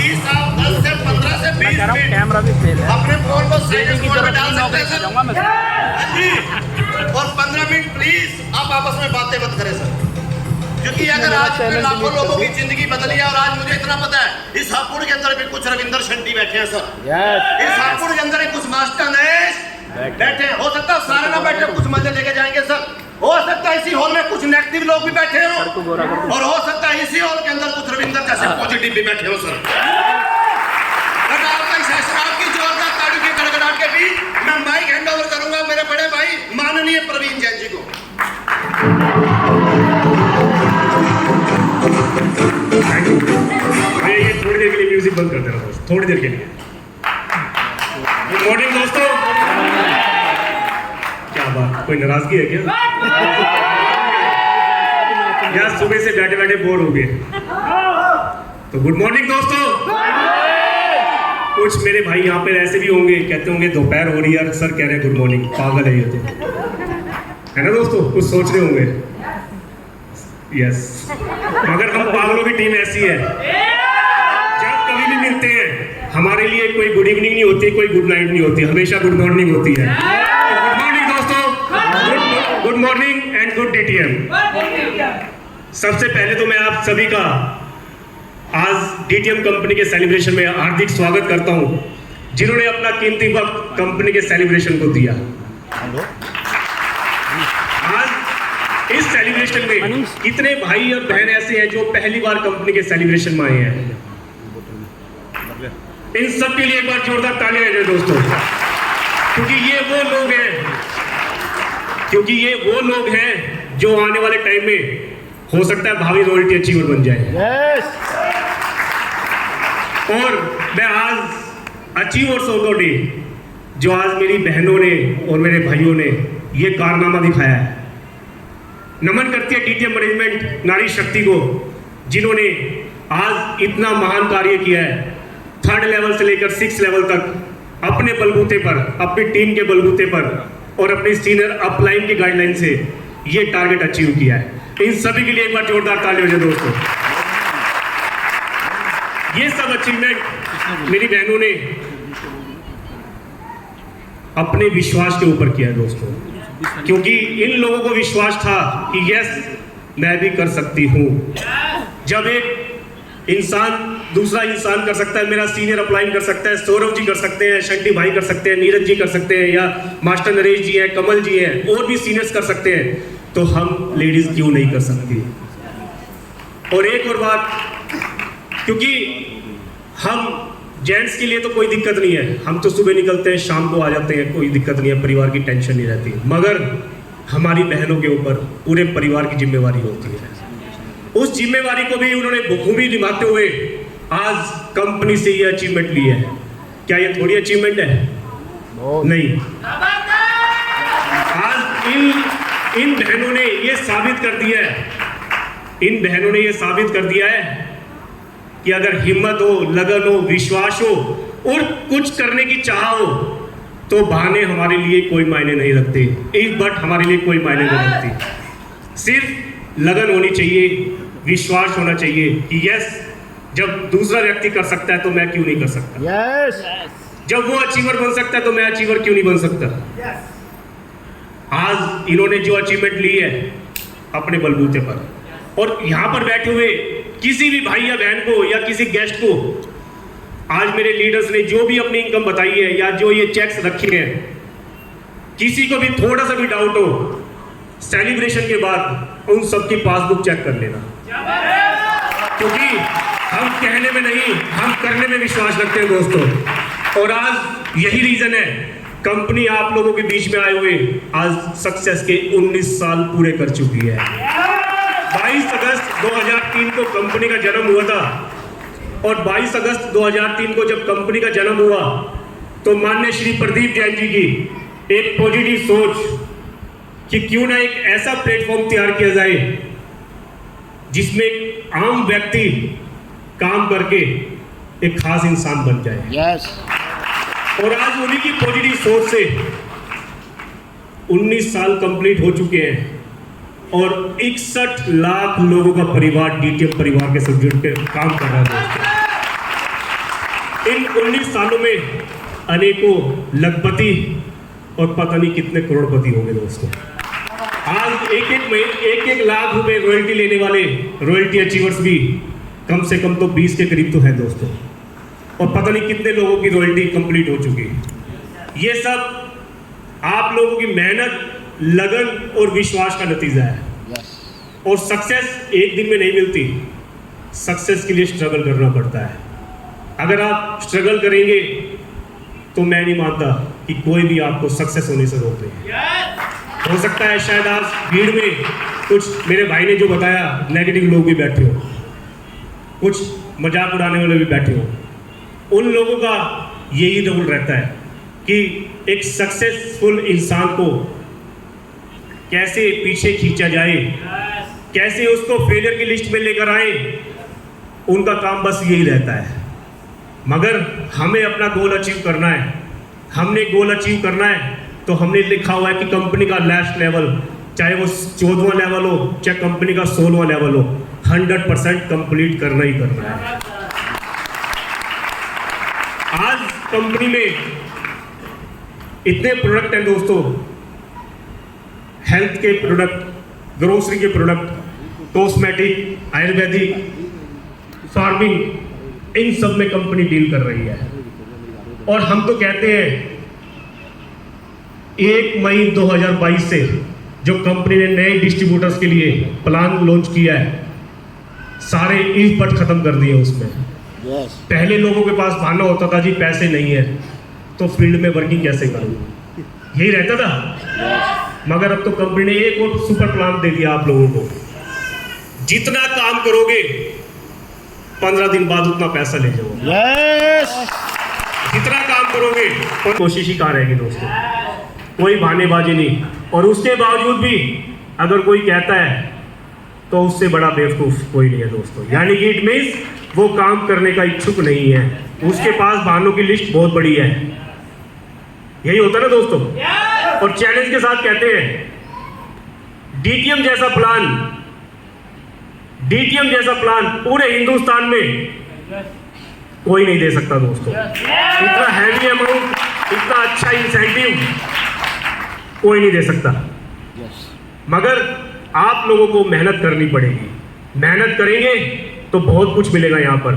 जी साहब 10 से 15 से 20 मिनट कैमरा भी फेल है। अपने फोन को साइलेंट मोड में डाल सकते हैं जाऊंगा मैं। सर जी। और 15 मिनट प्लीज आप आपस में बातें मत करें सर, क्योंकि अगर आज में लाखों लोगों की जिंदगी बदली है। और आज मुझे इतना पता है इस हापुड़ के अंदर भी कुछ रविंदर शंटी बैठे हैं सर। इस हापुड़ के अंदर कुछ मास्टर नरेश बैठे हैं। हो सकता है सारे ना बैठे, कुछ मजे लेके जाएंगे सर। हो सकता है इसी हॉल में कुछ नेगेटिव लोग भी बैठे हो, और हो सकता है इसी हॉल के अंदर कुछ रविंदर जैसे पॉजिटिव भी बैठे हो सर। बट आपका इस एहसास की जोरदार ताड़ी के गड़गड़ाहट के बीच मैं माइक हैंड ओवर करूंगा मेरे बड़े भाई माननीय प्रवीण जैन जी को। ये थोड़ी देर के लिए म्यूजिक बंद कर देना बस, थोड़ी देर के लिए। गुड मॉर्निंग दोस्तों। क्या बात, कोई नाराजगी है क्या? या सुबह से बैठे बैठे बोर हो गए? तो गुड मॉर्निंग दोस्तों। कुछ मेरे भाई यहाँ पे ऐसे भी होंगे, कहते होंगे दोपहर हो रही है सर कह रहे हैं गुड मॉर्निंग, पागल है ये तो, है ना दोस्तों? कुछ सोच रहे होंगे। यस, मगर हम पागलों की टीम ऐसी है, जब कभी भी मिलते हैं हमारे लिए कोई गुड इवनिंग नहीं होती, कोई गुड नाइट नहीं होती, हमेशा गुड मॉर्निंग होती है। गुड मॉर्निंग दोस्तों, good morning and good DTM. सबसे पहले तो मैं आप सभी का आज डीटीएम कंपनी के सेलिब्रेशन में हार्दिक स्वागत करता हूं, जिन्होंने अपना कीमती वक्त कंपनी के सेलिब्रेशन को दिया। आज इस सेलिब्रेशन में कितने भाई और बहन ऐसे हैं जो पहली बार कंपनी के सेलिब्रेशन में आए हैं? इन सब के लिए एक बार जोरदार तालियां दे दोस्तों, क्योंकि ये वो लोग हैं जो आने वाले टाइम में हो सकता है भावी रॉयल्टी अचीवर बन जाए। और मैं आज अचीवर्स ऑफ द डे, जो आज मेरी बहनों ने और मेरे भाइयों ने ये कारनामा दिखाया है, नमन करती है डीटीएम मैनेजमेंट नारी शक्ति को, जिन्होंने आज इतना महान कार्य किया है। 3rd लेवल से लेकर 6th लेवल तक अपने बलबूते पर, अपनी टीम के बलबूते पर और अपनी सीनियर अपलाइन की गाइडलाइन से ये टारगेट अचीव किया है। इन सभी के लिए एक बार जोरदार ताली हो जाए दोस्तों। ये सब अचीवमेंट मेरी बहनों ने अपने विश्वास के ऊपर किया है दोस्तों, क्योंकि इन लोगों को विश्वास था कि यस मैं भी कर सकती हूं। जब एक इंसान दूसरा इंसान कर सकता है, मेरा सीनियर अपलाइन कर सकता है, सौरभ जी कर सकते हैं, शंटी भाई कर सकते हैं, नीरज जी कर सकते हैं, या मास्टर नरेश जी हैं, कमल जी हैं, और भी सीनियर्स कर सकते हैं, तो हम लेडीज क्यों नहीं कर सकती? और एक और बात, क्योंकि हम जेंट्स के लिए तो कोई दिक्कत नहीं है, हम तो सुबह निकलते हैं शाम को आ जाते हैं, कोई दिक्कत नहीं है, परिवार की टेंशन नहीं रहती। मगर हमारी बहनों के ऊपर पूरे परिवार की जिम्मेवारी होती है। उस जिम्मेवारी को भी उन्होंने बखूबी निभाते हुए आज कंपनी से ये अचीवमेंट ली है। क्या ये थोड़ी अचीवमेंट है? नहीं। आज इन बहनों ने ये साबित कर दिया है, इन बहनों ने ये साबित कर दिया है कि अगर हिम्मत हो, लगन हो, विश्वास हो और कुछ करने की चाह हो, तो बहाने हमारे लिए कोई मायने नहीं रखते, एक बट हमारे लिए कोई मायने नहीं रखती। सिर्फ लगन होनी चाहिए, विश्वास होना चाहिए कि यस जब दूसरा व्यक्ति कर सकता है तो मैं क्यों नहीं कर सकता। यस। जब वो अचीवर बन सकता है तो मैं अचीवर क्यों नहीं बन सकता। आज इन्होंने जो अचीवमेंट ली है अपने बलबूते पर, और यहाँ पर बैठे हुए किसी भी भाई या बहन को या किसी गेस्ट को आज मेरे लीडर्स ने जो भी अपनी इनकम बताई है या जो ये चेक्स रखे हैं, किसी को भी थोड़ा सा भी डाउट हो, सेलिब्रेशन के बाद उन सबकी पासबुक चेक कर लेना, क्योंकि हम कहने में नहीं, हम करने में विश्वास रखते हैं दोस्तों। और आज यही रीजन है कंपनी आप लोगों के बीच में आए हुए आज सक्सेस के 19 साल पूरे कर चुकी है। 22 अगस्त 2003 को कंपनी का जन्म हुआ था, और 22 अगस्त 2003 को जब कंपनी का जन्म हुआ तो माननीय श्री प्रदीप जैन जी की एक पॉजिटिव सोच कि क्यों ना एक ऐसा प्लेटफॉर्म तैयार किया जाए जिसमें एक आम व्यक्ति काम करके एक खास इंसान बन जाए। यस। और आज उन्हीं की पॉजिटिव सोच से 19 साल कंप्लीट हो चुके हैं और 61 लाख लोगों का परिवार डीटीएम परिवार के साथ जुड़ के काम कर रहा है। इन 19 सालों में अनेकों लखपति और पता नहीं कितने करोड़पति हो गए दोस्तों। आज एक एक लाख रुपए रॉयल्टी लेने वाले रॉयल्टी अचीवर्स भी कम से कम तो 20 के करीब तो है दोस्तों, और पता नहीं कितने लोगों की रॉयल्टी कंप्लीट हो चुकी है। ये सब आप लोगों की मेहनत, लगन और विश्वास का नतीजा है। और सक्सेस एक दिन में नहीं मिलती, सक्सेस के लिए स्ट्रगल करना पड़ता है। अगर आप स्ट्रगल करेंगे तो मैं नहीं मानता कि कोई भी आपको सक्सेस होने से रोक दे। हो सकता है शायद आज भीड़ में कुछ मेरे भाई ने जो बताया नेगेटिव लोग भी बैठे हो, कुछ मजाक उड़ाने वाले भी बैठे हो। उन लोगों का यही रोल रहता है कि एक सक्सेसफुल इंसान को कैसे पीछे खींचा जाए, कैसे उसको फेलियर की लिस्ट में लेकर आए। उनका काम बस यही रहता है। मगर हमें अपना गोल अचीव करना है। हमने गोल अचीव करना है तो हमने लिखा हुआ है कि कंपनी का लास्ट लेवल, चाहे वो 14वां लेवल हो, चाहे कंपनी का 16वां लेवल हो, 100% कंप्लीट करना ही करना है। आज कंपनी में इतने प्रोडक्ट हैं दोस्तों, हेल्थ के प्रोडक्ट, ग्रोसरी के प्रोडक्ट, कॉस्मेटिक, आयुर्वेदिक, फार्मिंग, इन सब में कंपनी डील कर रही है। और हम तो कहते हैं 1 मई 2022 से जो कंपनी ने नए डिस्ट्रीब्यूटर्स के लिए प्लान लॉन्च किया है, सारे इफ बट खत्म कर दिए उसमें। पहले लोगों के पास बहाना होता था जी पैसे नहीं है तो फील्ड में वर्किंग कैसे करूं, यही रहता था। मगर अब तो कंपनी ने एक और सुपर प्लान दे दिया आप लोगों को। जितना काम करोगे 15 दिन बाद उतना पैसा ले जाओ। जितना काम करोगे और कोशिश ही कहाँ रहेगी दोस्तों, कोई बहानेबाजी नहीं। और उसके बावजूद भी अगर कोई कहता है तो उससे बड़ा बेवकूफ कोई नहीं है दोस्तों। यानी कि इट मीन्स वो काम करने का इच्छुक नहीं है, उसके पास बहानों की लिस्ट बहुत बड़ी है। यही होता है ना दोस्तों। और चैलेंज के साथ कहते हैं डीटीएम जैसा प्लान पूरे हिंदुस्तान में कोई नहीं दे सकता दोस्तों। इतना हैवी अमाउंट, इतना अच्छा इंसेंटिव कोई नहीं दे सकता। मगर आप लोगों को मेहनत करनी पड़ेगी। मेहनत करेंगे तो बहुत कुछ मिलेगा यहाँ पर।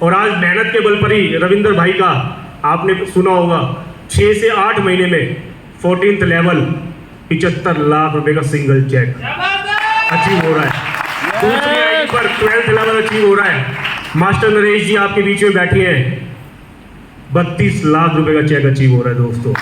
और आज मेहनत के बल पर ही रविंदर भाई का आपने सुना होगा 6 से 8 महीने में 14th लेवल 75 लाख रुपए का सिंगल चेक अचीव हो रहा है। दूसरी आईडी पर 12th लेवल अचीव हो रहा है। मास्टर नरेश जी आपके बीच में बैठे हैं, 32 लाख रुपए का चेक अचीव हो रहा है दोस्तों।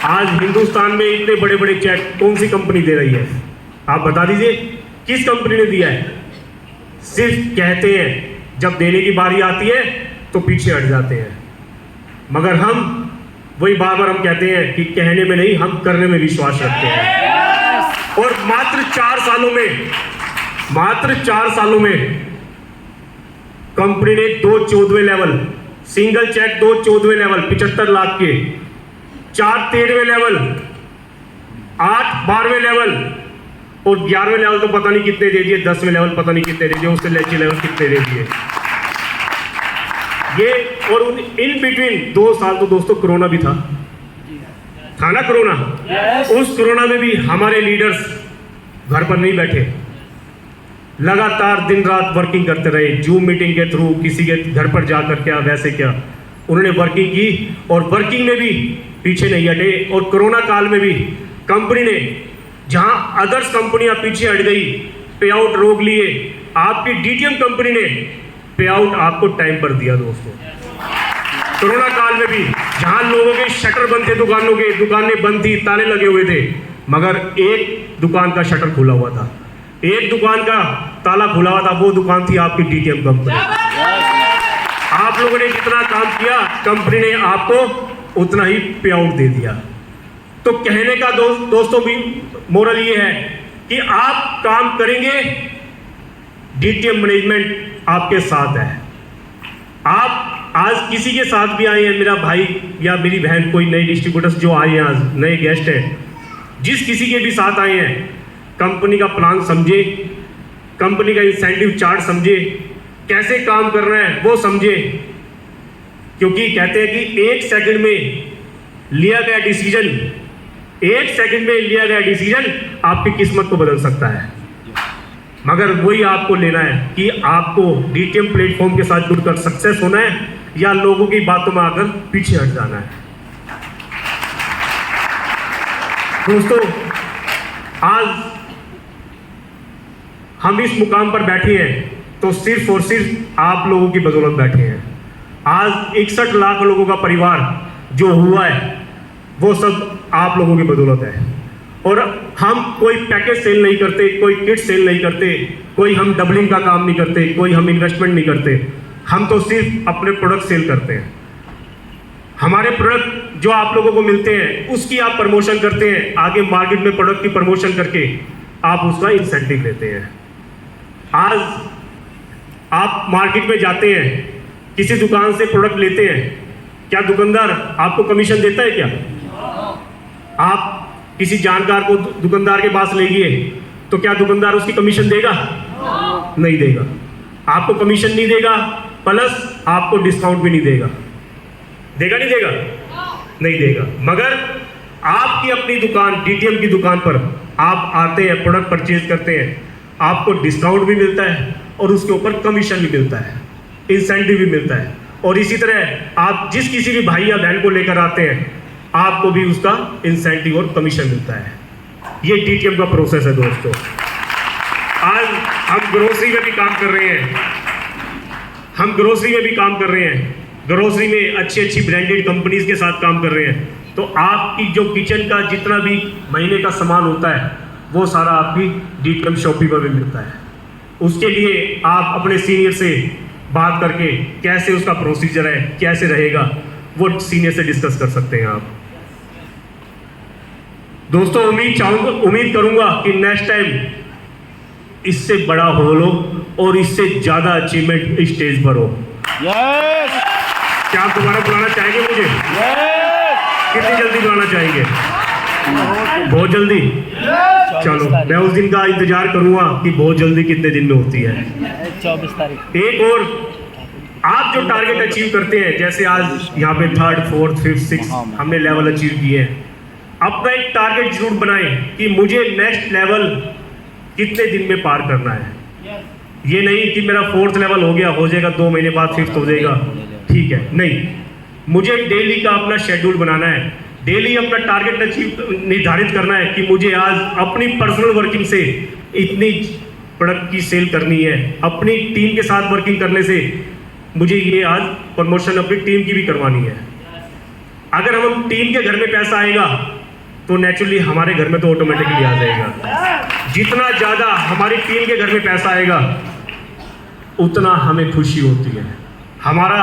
आज हिंदुस्तान में इतने बड़े बड़े चेक कौन सी कंपनी दे रही है, आप बता दीजिए किस कंपनी ने दिया है। सिर्फ कहते हैं, जब देने की बारी आती है तो पीछे हट जाते हैं। मगर हम वही बार बार हम कहते हैं कि कहने में नहीं, हम करने में विश्वास रखते हैं। और मात्र 4 सालों में कंपनी ने 2 14वें लेवल सिंगल चेक, 2 14वें लेवल 75 लाख के, 4 13वें लेवल, 8 12वें लेवल और 11वें लेवल तो पता नहीं कितने दे दिए, 10वें लेवल पता नहीं कितने दे दिए, उससे नीचे लेवल कितने दे दिए ये। और इन बिटवीन 2 साल तो दोस्तों कोरोना भी था ना कोरोना। उस कोरोना में भी हमारे लीडर्स घर पर नहीं बैठे, लगातार दिन रात वर्किंग करते रहे। जूम मीटिंग के थ्रू, किसी के घर पर जाकर क्या वैसे क्या उन्होंने वर्किंग की और वर्किंग में भी पीछे नहीं हटे। और कोरोना काल में भी कंपनी ने, जहां अदर्स कंपनियां पीछे हट गई, पे आउट रोक लिए, आपकी डीटीएम कंपनी ने पे आउट आपको टाइम पर दिया दोस्तों। कोरोना काल में भी जहां लोगों के शटर बंद थे, दुकानें बंद थी, ताले लगे हुए थे, मगर एक दुकान का शटर खुला हुआ था, एक दुकान का ताला खुला हुआ था, वो दुकान थी आपकी डीटीएम कंपनी। आप लोगों ने जितना काम किया कंपनी ने आपको उतना ही पे आउट दे दिया। तो कहने का दोस्तों भी मोरल ये है कि आप काम करेंगे, डीटीएम मैनेजमेंट आपके साथ है। आप आज किसी के साथ भी आए हैं, मेरा भाई या मेरी बहन, कोई नए डिस्ट्रीब्यूटर्स जो आए हैं, आज नए गेस्ट हैं, जिस किसी के भी साथ आए हैं, कंपनी का प्लान समझे, कंपनी का इंसेंटिव चार्ट समझे, कैसे काम करना है वो समझे, क्योंकि कहते हैं कि 1 सेकंड में लिया गया डिसीजन, 1 सेकंड में लिया गया डिसीजन आपकी किस्मत को बदल सकता है। मगर वही आपको लेना है कि आपको डीटीएम प्लेटफॉर्म के साथ जुड़कर सक्सेस होना है या लोगों की बातों में आकर पीछे हट जाना है। दोस्तों, आज हम इस मुकाम पर बैठे हैं तो सिर्फ और सिर्फ आप लोगों की बदौलत बैठे हैं। आज 61 लाख लोगों का परिवार जो हुआ है वो सब आप लोगों की बदौलत है। और हम कोई पैकेज सेल नहीं करते, कोई किट सेल नहीं करते, कोई हम डबलिंग का काम नहीं करते, कोई हम इन्वेस्टमेंट नहीं करते। हम तो सिर्फ अपने प्रोडक्ट सेल करते हैं। हमारे प्रोडक्ट जो आप लोगों को मिलते हैं उसकी आप प्रमोशन करते हैं, आगे मार्केट में प्रोडक्ट की प्रमोशन करके आप उसका इंसेंटिव लेते हैं। आज आप मार्केट में जाते हैं, किसी दुकान से प्रोडक्ट लेते हैं, क्या दुकानदार आपको कमीशन देता है? क्या आप किसी जानकार को दुकानदार के पास ले गए तो क्या दुकानदार उसकी कमीशन देगा? नहीं देगा। आपको कमीशन नहीं देगा, प्लस आपको डिस्काउंट भी नहीं देगा। देगा नहीं देगा? नहीं देगा। मगर आपकी अपनी दुकान, डीटीएम की दुकान पर आप आते हैं, प्रोडक्ट परचेज करते हैं, आपको डिस्काउंट भी मिलता है और उसके ऊपर कमीशन भी मिलता है, इंसेंटिव भी मिलता है। और इसी तरह आप जिस किसी भी भाई या बहन को लेकर आते हैं आपको भी उसका इंसेंटिव और कमीशन मिलता है। ये डीटीएम का प्रोसेस है दोस्तों। आज हम ग्रोसरी में भी काम कर रहे हैं, हम ग्रोसरी में भी काम कर रहे हैं, ग्रोसरी में अच्छी अच्छी ब्रांडेड कंपनीज के साथ काम कर रहे हैं। तो आपकी जो किचन का जितना भी महीने का सामान होता है वो सारा आपकी डीटीएम शॉपिंग पर भी मिलता है। उसके लिए आप अपने सीनियर से बात करके कैसे उसका प्रोसीजर है, कैसे रहेगा, वो सीनियर से डिस्कस कर सकते हैं आप। दोस्तों, उम्मीद करूंगा कि नेक्स्ट टाइम इससे बड़ा हो लो और इससे ज्यादा अचीवमेंट स्टेज पर हो। यस। क्या आप दोबारा बुलाना चाहेंगे मुझे? यस। कितनी जल्दी बुलाना चाहेंगे? बहुत जल्दी। चलो, मैं उस दिन का इंतजार करूंगा कि बहुत जल्दी कितने दिन में होती है। 24 तारीख। एक और आप जो टारगेट अचीव करते हैं, जैसे आज यहाँ पे 3rd, 4th, 5th, 6th हमने लेवल अचीव किए हैं, अपना एक टारगेट जरूर बनाएं कि मुझे नेक्स्ट लेवल कितने दिन में पार करना है। ये नहीं कि मेरा 4th लेवल हो गया, हो जाएगा 2 महीने बाद 5th हो जाएगा, ठीक है, नहीं। मुझे डेली का अपना शेड्यूल बनाना है, डेली अपना टारगेट अचीव निर्धारित करना है कि मुझे आज अपनी पर्सनल वर्किंग से इतनी प्रोडक्ट की सेल करनी है, अपनी टीम के साथ वर्किंग करने से मुझे ये आज प्रमोशन अपनी टीम की भी करवानी है। अगर हम टीम के घर में पैसा आएगा तो नेचुरली हमारे घर में तो ऑटोमेटिकली आ जाएगा। जितना ज़्यादा हमारी टीम के घर में पैसा आएगा उतना हमें खुशी होती है। हमारा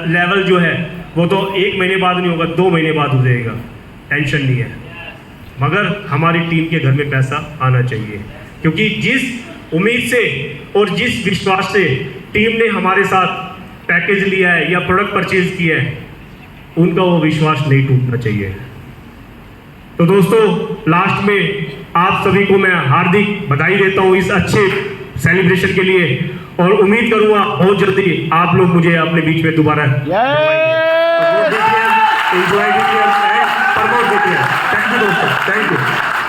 लेवल जो है वो तो 1 महीने बाद नहीं होगा, 2 महीने बाद हो जाएगा, टेंशन नहीं है। मगर हमारी टीम के घर में पैसा आना चाहिए, क्योंकि जिस उम्मीद से और जिस विश्वास से टीम ने हमारे साथ पैकेज लिया है या प्रोडक्ट परचेज किया है, उनका वो विश्वास नहीं टूटना चाहिए। तो दोस्तों, लास्ट में आप सभी को मैं हार्दिक बधाई देता हूँ इस अच्छे सेलिब्रेशन के लिए, और उम्मीद करूंगा बहुत जल्दी आप लोग मुझे अपने बीच में दोबारा एंजॉय कीजिए, प्रमोट कीजिए। थैंक यू दोस्तों, थैंक यू।